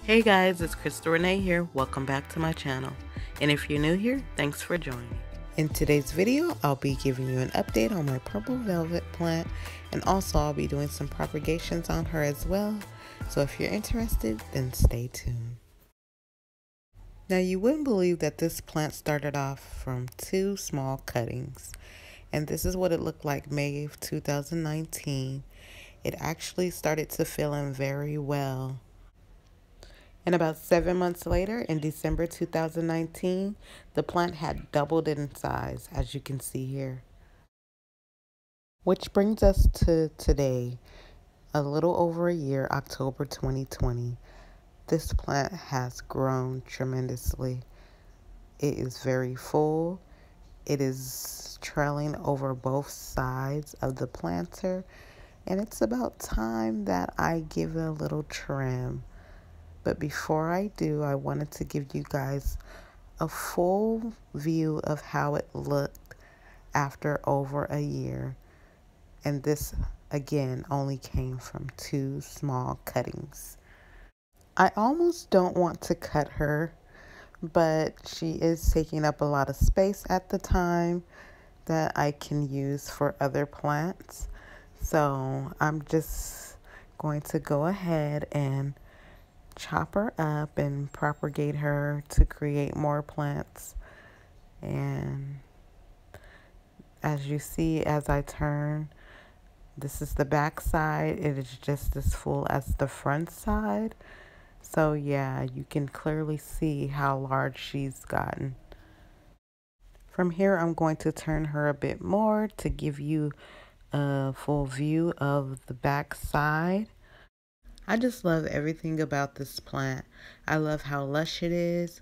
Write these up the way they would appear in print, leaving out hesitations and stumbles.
Hey guys, it's Crystal Renee here. Welcome back to my channel. And if you're new here, thanks for joining. In today's video, I'll be giving you an update on my purple velvet plant, and also I'll be doing some propagations on her as well. So if you're interested, then stay tuned. Now you wouldn't believe that this plant started off from 2 small cuttings. And this is what it looked like May of 2019. It actually started to fill in very well. And about 7 months later, in December 2019, the plant had doubled in size, as you can see here. Which brings us to today, a little over a year, October 2020. This plant has grown tremendously. It is very full. It is trailing over both sides of the planter, and it's about time that I give it a little trim. But before I do, I wanted to give you guys a full view of how it looked after over a year. And this, again, only came from 2 small cuttings. I almost don't want to cut her, but she is taking up a lot of space at the time that I can use for other plants. So I'm just going to go ahead and chop her up and propagate her to create more plants. And as you see, as I turn, this is the back side. It is just as full as the front side. So yeah, you can clearly see how large she's gotten. From here, I'm going to turn her a bit more to give you a full view of the back side. I just love everything about this plant. I love how lush it is.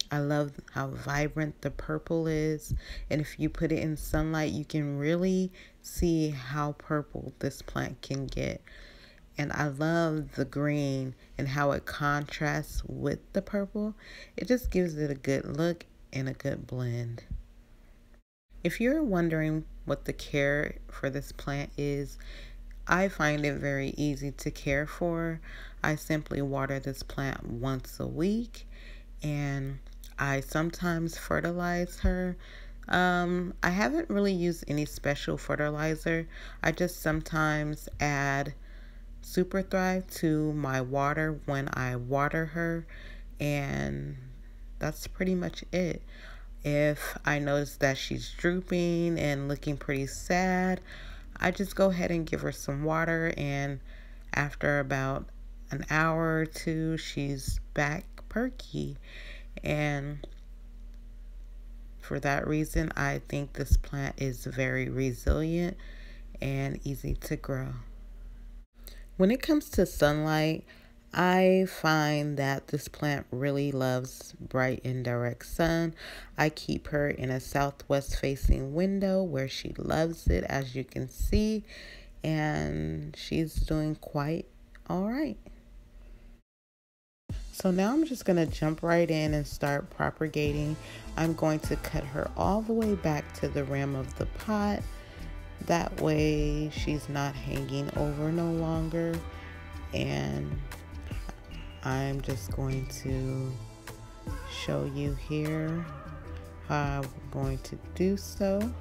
I love how vibrant the purple is. And if you put it in sunlight, you can really see how purple this plant can get. And I love the green and how it contrasts with the purple. It just gives it a good look and a good blend. If you're wondering what the care for this plant is, I find it very easy to care for. I simply water this plant once a week, and I sometimes fertilize her. I haven't really used any special fertilizer. I just sometimes add Super Thrive to my water when I water her, and that's pretty much it. If I notice that she's drooping and looking pretty sad, I just go ahead and give her some water, and after about an hour or 2, she's back perky. And for that reason, I think this plant is very resilient and easy to grow. When it comes to sunlight, I find that this plant really loves bright and direct sun. I keep her in a southwest facing window where she loves it, as you can see, and she's doing quite all right. So now I'm just going to jump right in and start propagating. I'm going to cut her all the way back to the rim of the pot. That way she's not hanging over no longer. And I'm just going to show you here how I'm going to do so.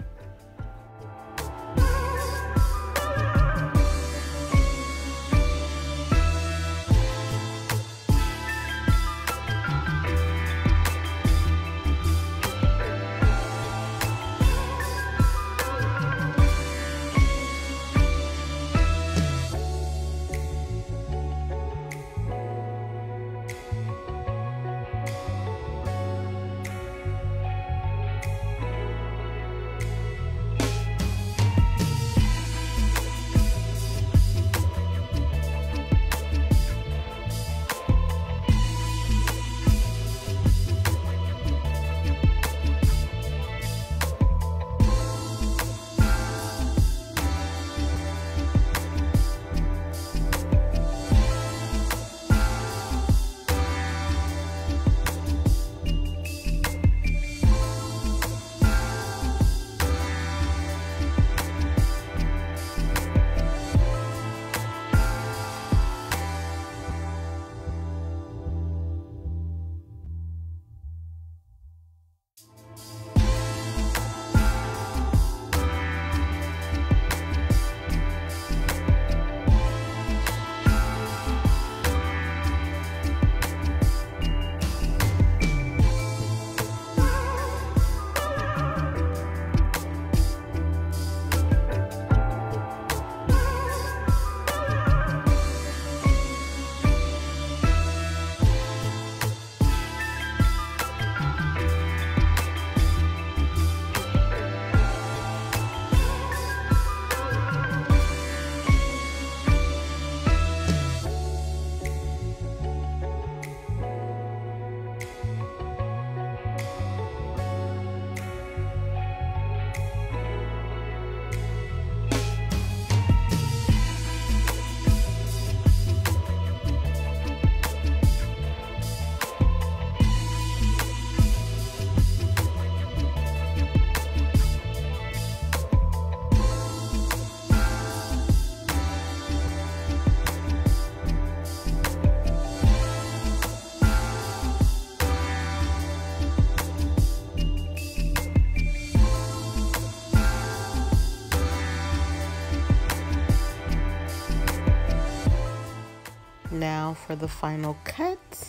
for the final cut.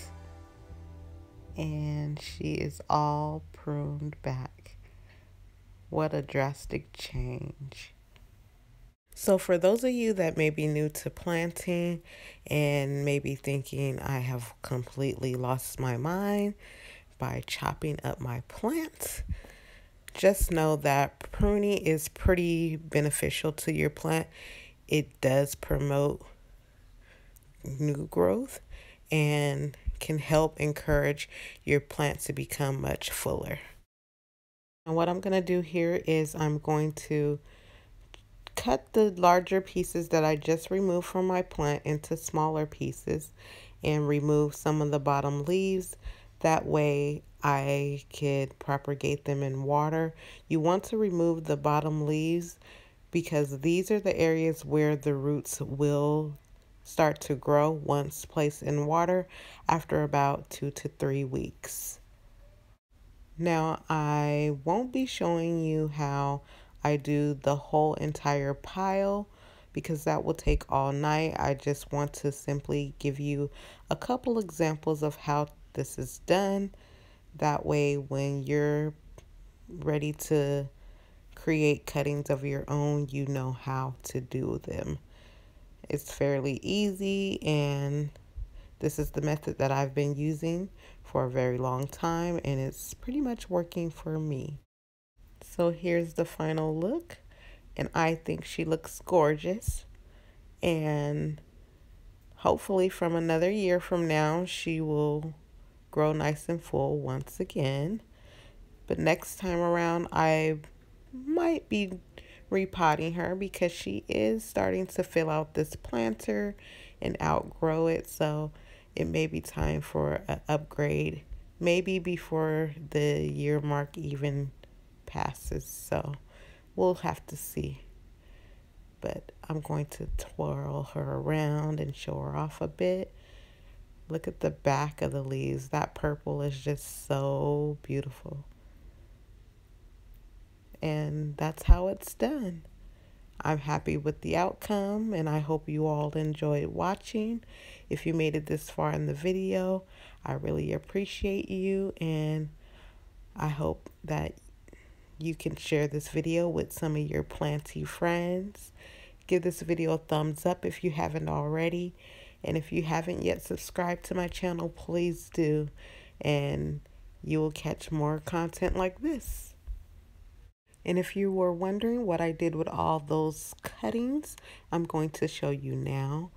And she is all pruned back. What a drastic change. So for those of you that may be new to planting and maybe thinking I have completely lost my mind by chopping up my plants, just know that pruning is pretty beneficial to your plant. It does promote new growth and can help encourage your plant to become much fuller. And what I'm going to do here is I'm going to cut the larger pieces that I just removed from my plant into smaller pieces and remove some of the bottom leaves. That way I could propagate them in water. You want to remove the bottom leaves because these are the areas where the roots will start to grow once placed in water after about 2 to 3 weeks. Now, I won't be showing you how I do the whole entire pile because that will take all night. I just want to simply give you a couple examples of how this is done. That way, when you're ready to create cuttings of your own, you know how to do them. It's fairly easy, and this is the method that I've been using for a very long time, and it's pretty much working for me. So here's the final look, and I think she looks gorgeous. And hopefully from another year from now, she will grow nice and full once again. But next time around, I might be repotting her because she is starting to fill out this planter and outgrow it. So it may be time for an upgrade, maybe before the year mark even passes. So we'll have to see. But I'm going to twirl her around and show her off a bit. Look at the back of the leaves. That purple is just so beautiful. And that's how it's done. I'm happy with the outcome, and I hope you all enjoyed watching. If you made it this far in the video, I really appreciate you, and I hope that you can share this video with some of your planty friends. Give this video a thumbs up if you haven't already, and if you haven't yet subscribed to my channel, please do, and you will catch more content like this. And if you were wondering what I did with all those cuttings, I'm going to show you now.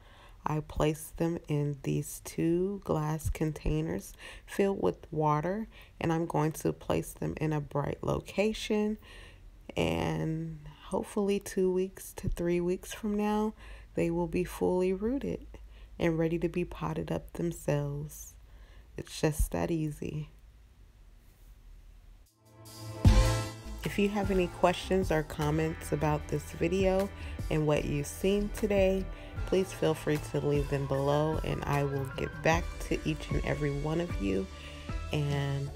I placed them in these 2 glass containers filled with water, and I'm going to place them in a bright location. And hopefully 2 weeks to 3 weeks from now, they will be fully rooted and ready to be potted up themselves. It's just that easy. If you have any questions or comments about this video and what you've seen today, please feel free to leave them below, and I will get back to each and every one of you. And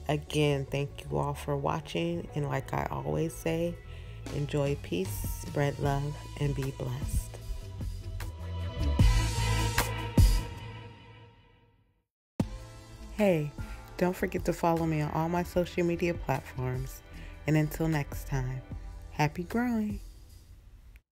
again, thank you all for watching, and like I always say, enjoy peace, spread love, and be blessed. Hey, don't forget to follow me on all my social media platforms. And until next time, happy growing.